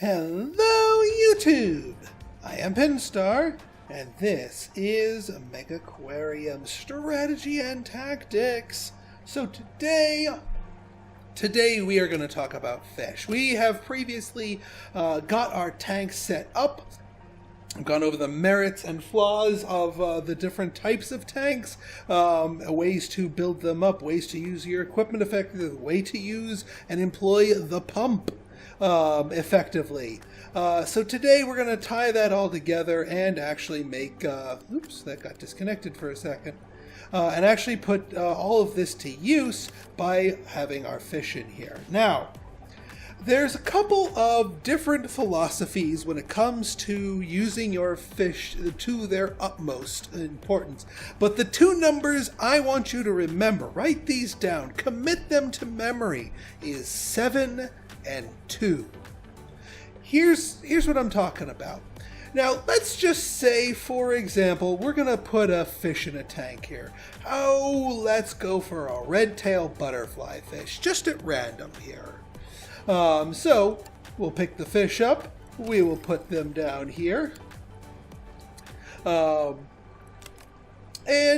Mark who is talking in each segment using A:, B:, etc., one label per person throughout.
A: Hello YouTube! I am Pinstar, and this is Megaquarium Strategy and Tactics. So today we are going to talk about fish. We have previously got our tank set up. I've gone over the merits and flaws of the different types of tanks, ways to build them up, ways to use your equipment effectively, way to use and employ the pump effectively. So today we're going to tie that all together and actually make, oops, that got disconnected for a second, and actually put all of this to use by having our fish in here. Now, there's a couple of different philosophies when it comes to using your fish to their utmost importance. But the two numbers I want you to remember, write these down, commit them to memory, is 7 and 2. Here's what I'm talking about. Now, let's just say, for example, we're going to put a fish in a tank here. Oh, let's go for a red-tailed butterfly fish, just at random here. So we'll pick the fish up, we will put them down here, and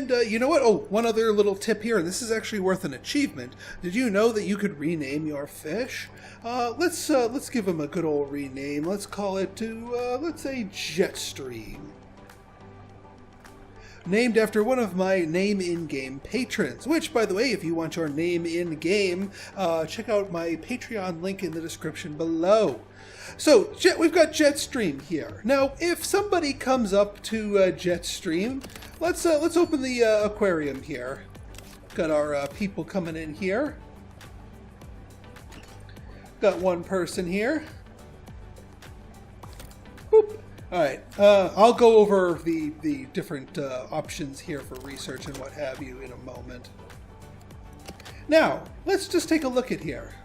A: you know what? Oh, one other little tip here, and this is actually worth an achievement. Did you know that you could rename your fish? Let's give him a good old rename. Let's call it to, let's say Jetstream. Named after one of my name in-game patrons, which, by the way, if you want your name in-game, check out my Patreon link in the description below. So, we've got Jetstream here. Now, if somebody comes up to Jetstream, let's open the aquarium here. Got our people coming in here. Got one person here. Boop. Alright, I'll go over the different options here for research and what have you in a moment. Now, let's just take a look at here.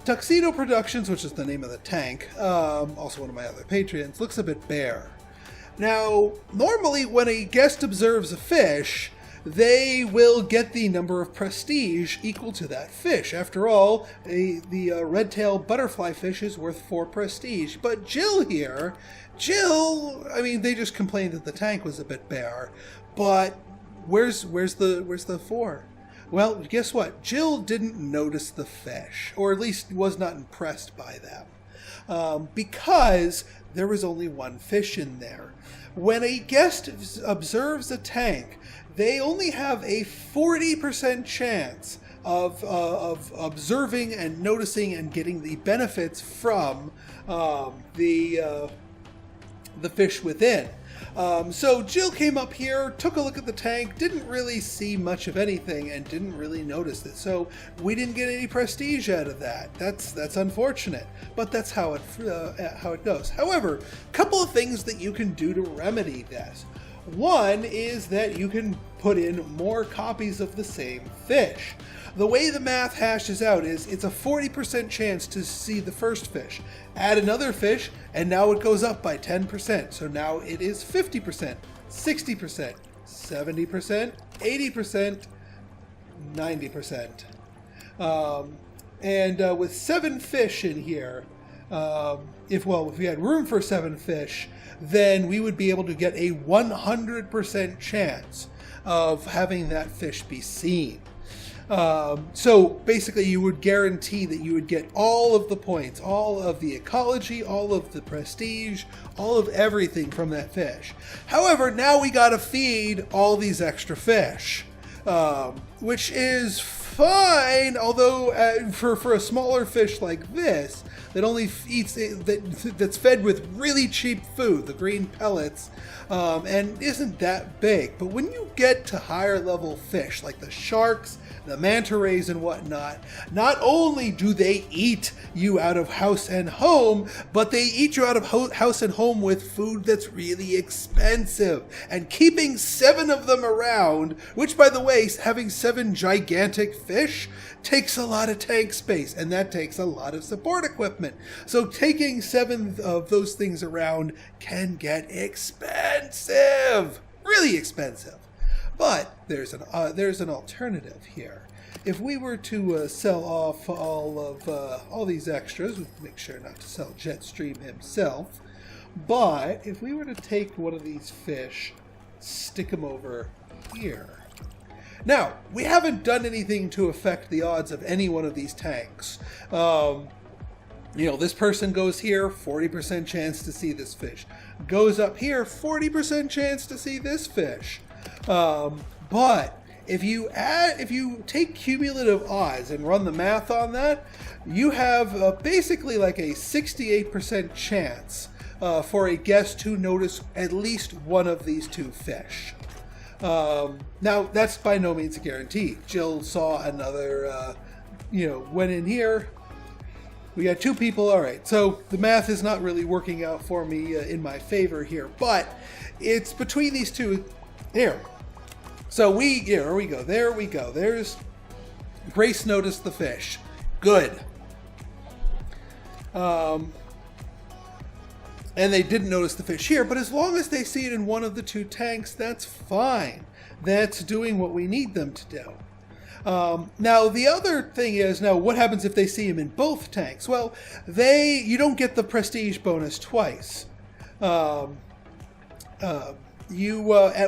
A: Tuxedo Productions, which is the name of the tank, also one of my other patrons, looks a bit bare. Now, normally when a guest observes a fish, they will get the number of prestige equal to that fish. After all, the red-tailed butterfly fish is worth 4 prestige. But Jill here, I mean, they just complained that the tank was a bit bare. But where's the 4? Well, guess what? Jill didn't notice the fish, or at least was not impressed by them, because there was only one fish in there. When a guest observes a tank, they only have a 40% chance of observing and noticing and getting the benefits from the fish within. So Jill came up here, took a look at the tank, didn't really see much of anything, and didn't really notice it. So we didn't get any prestige out of that. That's unfortunate, but that's how it goes. However, a couple of things that you can do to remedy this. One is that you can put in more copies of the same fish. The way the math hashes out is it's a 40% chance to see the first fish. Add another fish, and now it goes up by 10%. So now it is 50%, 60%, 70%, 80%, 90%. And with 7 fish in here, if we had room for 7 fish, then we would be able to get a 100% chance of having that fish be seen. So basically you would guarantee that you would get all of the points, all of the ecology, all of the prestige, all of everything from that fish. However, now we gotta feed all these extra fish, which is fine, although for a smaller fish like this, that only eats, that's fed with really cheap food, the green pellets, and isn't that big. But when you get to higher level fish, like the sharks, the manta rays and whatnot, not only do they eat you out of house and home, but they eat you out of house and home with food that's really expensive. And keeping 7 of them around, which by the way, having 7 gigantic fish takes a lot of tank space, and that takes a lot of support equipment. So taking 7 of those things around can get expensive, really expensive. But there's an alternative here. if we were to sell off all these extras, we'll make sure not to sell Jetstream himself, but if we were to take one of these fish, stick them over here. Now, we haven't done anything to affect the odds of any one of these tanks. You know, this person goes here, 40% chance to see this fish. Goes up here, 40% chance to see this fish. But if you take Cumulative Eyes and run the math on that, you have basically like a 68% chance for a guest to notice at least one of these two fish. Now, that's by no means a guarantee. Jill saw another, went in here. We got two people. All right, so the math is not really working out for me in my favor here, but it's between these two. Here. So here we go. There we go. There's Grace noticed the fish. Good. And they didn't notice the fish here, but as long as they see it in one of the two tanks, that's fine. That's doing what we need them to do. Now, the other thing is, now what happens if they see him in both tanks? Well, you don't get the prestige bonus twice. At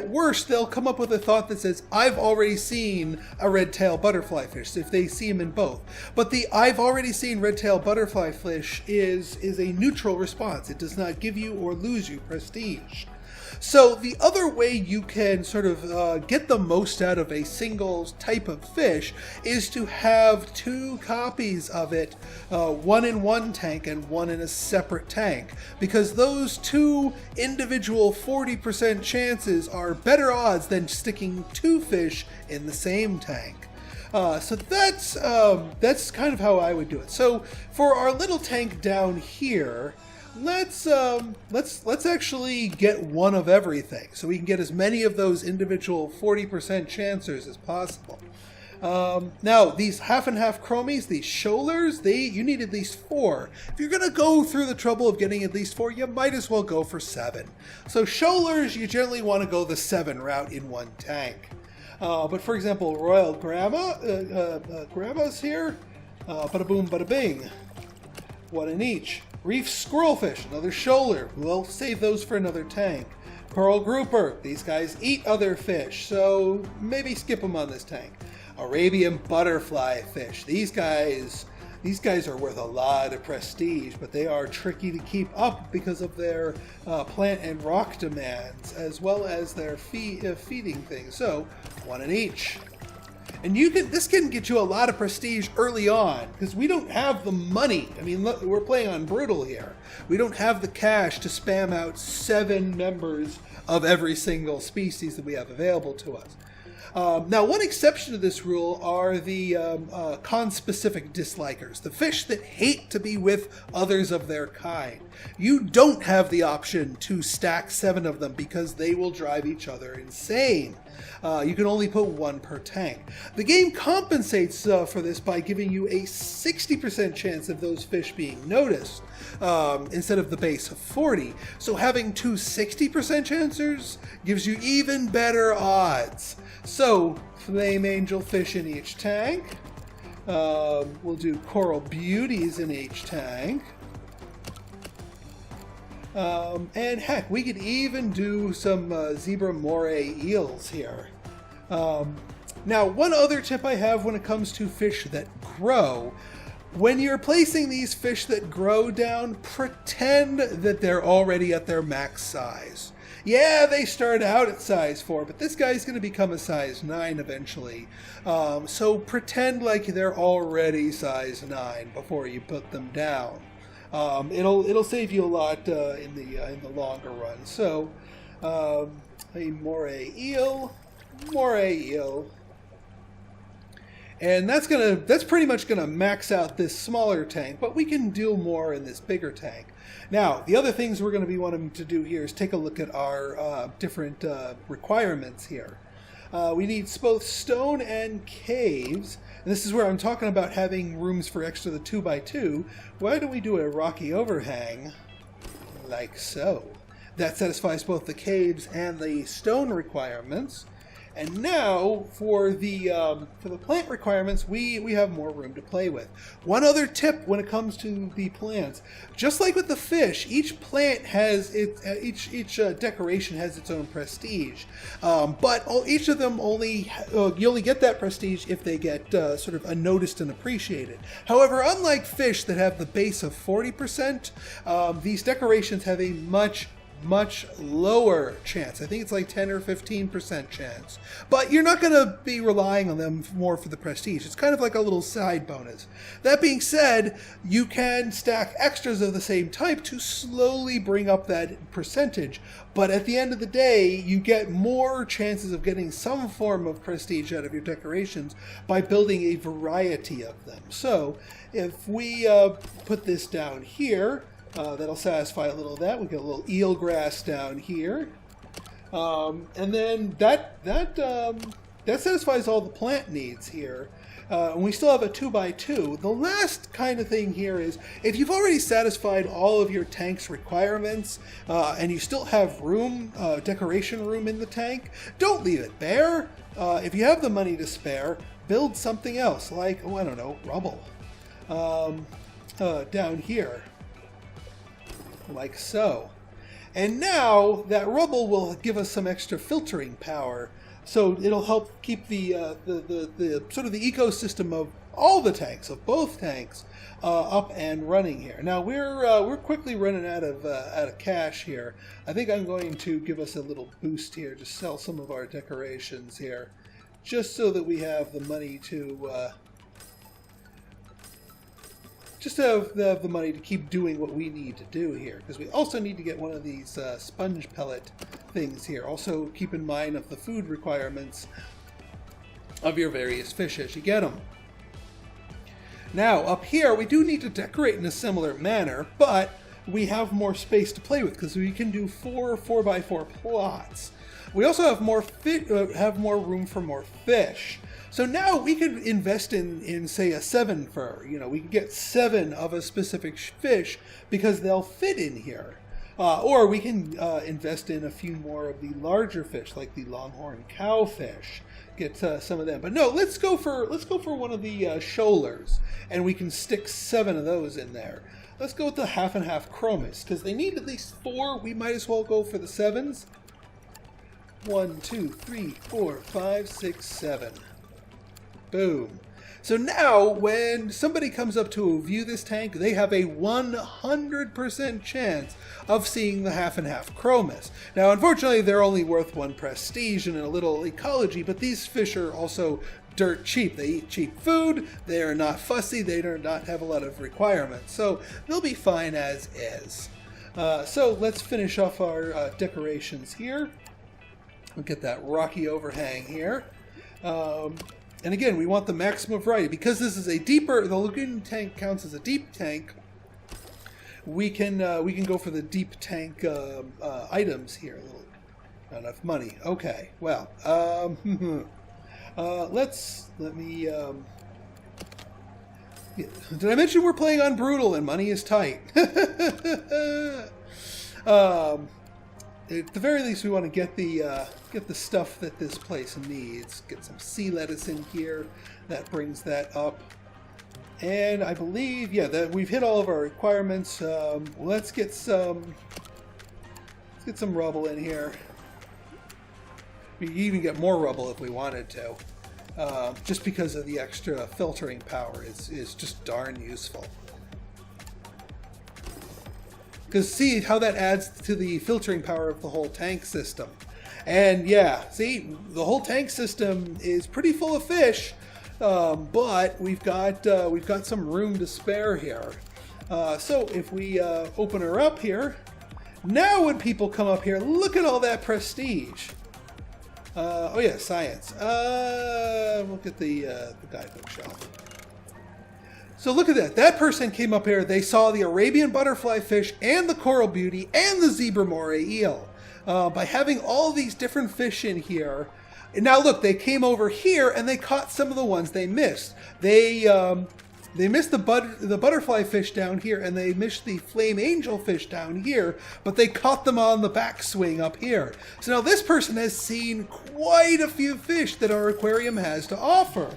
A: worst, they'll come up with a thought that says, I've already seen a red-tailed butterfly fish, if they see him in both. But the I've already seen red-tailed butterfly fish is a neutral response. It does not give you or lose you prestige. So the other way you can sort of get the most out of a single type of fish is to have two copies of it, one in one tank and one in a separate tank, because those two individual 40% chances are better odds than sticking two fish in the same tank. So that's kind of how I would do it. So for our little tank down here, let's actually get one of everything, so we can get as many of those individual 40% chancers as possible. Now, these half and half chromies, these shoalers, you need at least 4. If you're gonna go through the trouble of getting at least 4, you might as well go for 7. So shoalers, you generally want to go the 7 route in one tank. But for example, Royal Grandma's here, bada boom, bada bing, 1 in each. Reef Squirrelfish, another shoaler. We'll save those for another tank. Pearl Grouper, these guys eat other fish, so maybe skip them on this tank. Arabian Butterfly Fish, these guys are worth a lot of prestige, but they are tricky to keep up because of their plant and rock demands, as well as their feeding things. So, 1 in each. And this can get you a lot of prestige early on, because we don't have the money. I mean, look, we're playing on Brutal here. We don't have the cash to spam out 7 members of every single species that we have available to us. Now, one exception to this rule are the con-specific dislikers, the fish that hate to be with others of their kind. You don't have the option to stack 7 of them because they will drive each other insane. You can only put 1 per tank. The game compensates for this by giving you a 60% chance of those fish being noticed instead of the base of 40. So having 2 60% chancers gives you even better odds. So, Flame Angel fish in each tank. We'll do Coral Beauties in each tank. And heck, we could even do some Zebra Moray eels here. Now, one other tip I have when it comes to fish that grow, when you're placing these fish that grow down, pretend that they're already at their max size. Yeah, they start out at size 4, but this guy's going to become a size 9 eventually. So pretend like they're already size 9 before you put them down. It'll save you a lot in the longer run. So a moray eel, and that's pretty much gonna max out this smaller tank. But we can do more in this bigger tank. Now, the other things we're going to be wanting to do here is take a look at our different requirements here. We need both stone and caves. And this is where I'm talking about having rooms for extra the 2x2. Why don't we do a rocky overhang like so? That satisfies both the caves and the stone requirements. And now for the plant requirements, we have more room to play with. One other tip when it comes to the plants, just like with the fish, each plant has each decoration has its own prestige, but each of them you only get that prestige if they get sort of noticed and appreciated. However, unlike fish that have the base of 40%, these decorations have a much lower chance. I think it's like 10 or 15% chance. But you're not going to be relying on them more for the prestige. It's kind of like a little side bonus. That being said, you can stack extras of the same type to slowly bring up that percentage. But at the end of the day, you get more chances of getting some form of prestige out of your decorations by building a variety of them. So if we put this down here, that'll satisfy a little of that. We get a little eelgrass down here, and then that satisfies all the plant needs here. And we still have a 2x2. The last kind of thing here is if you've already satisfied all of your tank's requirements and you still have room, decoration room in the tank, don't leave it bare. If you have the money to spare, build something else like, I don't know, rubble down here. Like so. And now that rubble will give us some extra filtering power, so it'll help keep the sort of the ecosystem of all the tanks, of both tanks, up and running here. Now we're quickly running out of cash here. I think I'm going to give us a little boost here to sell some of our decorations here, just so that we have the money to the money to keep doing what we need to do here, because we also need to get one of these sponge pellet things here. Also keep in mind of the food requirements of your various fish as you get them. Now up here we do need to decorate in a similar manner, but we have more space to play with because we can do 4x4 plots. We also have more room for more fish. So now we could invest in say a 7 fur. You know, we can get 7 of a specific fish because they'll fit in here. Or we can invest in a few more of the larger fish, like the longhorn cowfish. Get some of them. But no, let's go for one of the shoalers, and we can stick 7 of those in there. Let's go with the half and half chromis because they need at least 4. We might as well go for the 7s. 1, 2, 3, 4, 5, 6, 7. Boom. So now when somebody comes up to view this tank, they have a 100% chance of seeing the half and half chromis. Now unfortunately they're only worth 1 prestige and a little ecology, but these fish are also dirt cheap. They eat cheap food, they are not fussy, they do not have a lot of requirements, so they'll be fine as is. So let's finish off our decorations here. We'll get that rocky overhang here. And again, we want the maximum variety. Because this is a deeper, the lagoon tank counts as a deep tank, we can go for the deep tank items here. Not enough money. Okay, well, let me, did I mention we're playing on brutal and money is tight? At the very least, we want to get the stuff that this place needs. Get some sea lettuce in here. That brings that up. And I believe, yeah, that we've hit all of our requirements. Let's get some rubble in here. We could even get more rubble if we wanted to. Just because of the extra filtering power is just darn useful. Because see how that adds to the filtering power of the whole tank system. And yeah, see, the whole tank system is pretty full of fish, but we've got some room to spare here. So if we open her up here, now when people come up here, look at all that prestige. Oh yeah, science. Look at the guidebook shelf. So look at that. That person came up here. They saw the Arabian butterfly fish and the coral beauty and the zebra moray eel. By having all these different fish in here. And now look, they came over here and they caught some of the ones they missed. They They missed the butterfly fish down here, and they missed the flame angel fish down here, but they caught them on the backswing up here. So now this person has seen quite a few fish that our aquarium has to offer.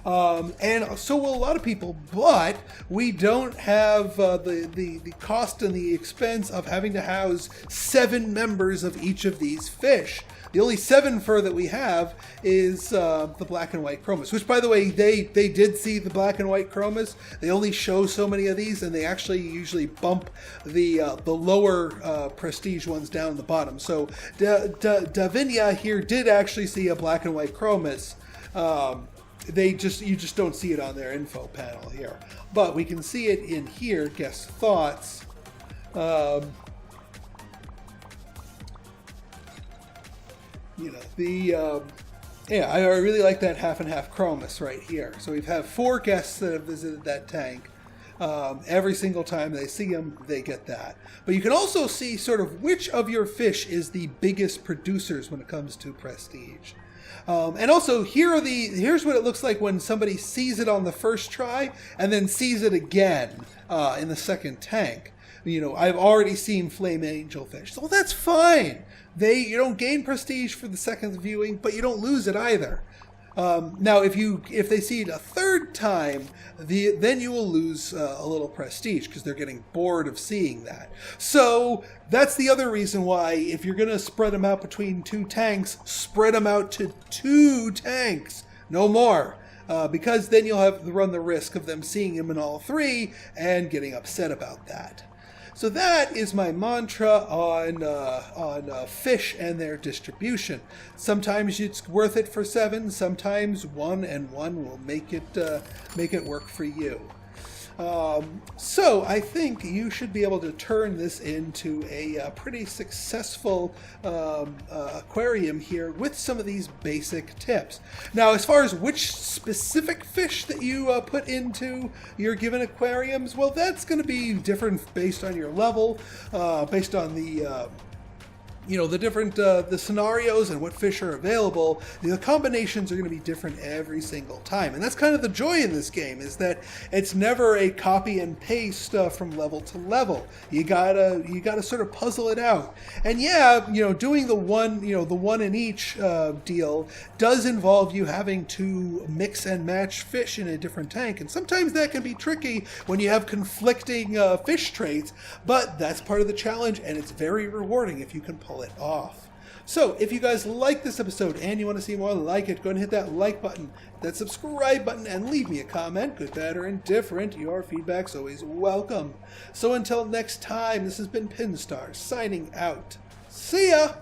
A: And so will a lot of people, but we don't have the cost and the expense of having to house 7 members of each of these fish. The only 7 fur that we have is the black and white chromis, which, by the way, they did see the black and white chromis. They only show so many of these, and they actually usually bump the lower prestige ones down the bottom. So Davinia here did actually see a black and white chromis. You just don't see it on their info panel here, but we can see it in here. Guest thoughts. Yeah, I really like that half and half chromis right here. So we've had 4 guests that have visited that tank. Every single time they see them, they get that. But you can also see sort of which of your fish is the biggest producers when it comes to prestige. And also, here's what it looks like when somebody sees it on the first try and then sees it again in the second tank. I've already seen flame angel fish, so that's fine. You don't gain prestige for the second viewing, but you don't lose it either. Now, if they see it a third time, then you will lose a little prestige because they're getting bored of seeing that. So that's the other reason why, if you're going to spread them out between 2 tanks, spread them out to 2 tanks, no more. Because then you'll run the risk of them seeing them in all 3 and getting upset about that. So that is my mantra on fish and their distribution. Sometimes it's worth it for 7. Sometimes 1 and 1 will make it work for you. So I think you should be able to turn this into a pretty successful aquarium here with some of these basic tips. Now, as far as which specific fish that you put into your given aquariums, well, that's going to be different based on your level, based on the different the scenarios and what fish are available. The combinations are going to be different every single time, and that's kind of the joy in this game, is that it's never a copy and paste from level to level. You gotta sort of puzzle it out. And yeah, doing the one in each deal does involve you having to mix and match fish in a different tank, and sometimes that can be tricky when you have conflicting fish traits, but that's part of the challenge, and it's very rewarding if you can pull it off. So if you guys like this episode and you want to see more like it, go ahead and hit that like button, that subscribe button, and leave me a comment, good, bad, or indifferent. Your feedback's always welcome. So until next time, this has been Pinstar signing out. See ya!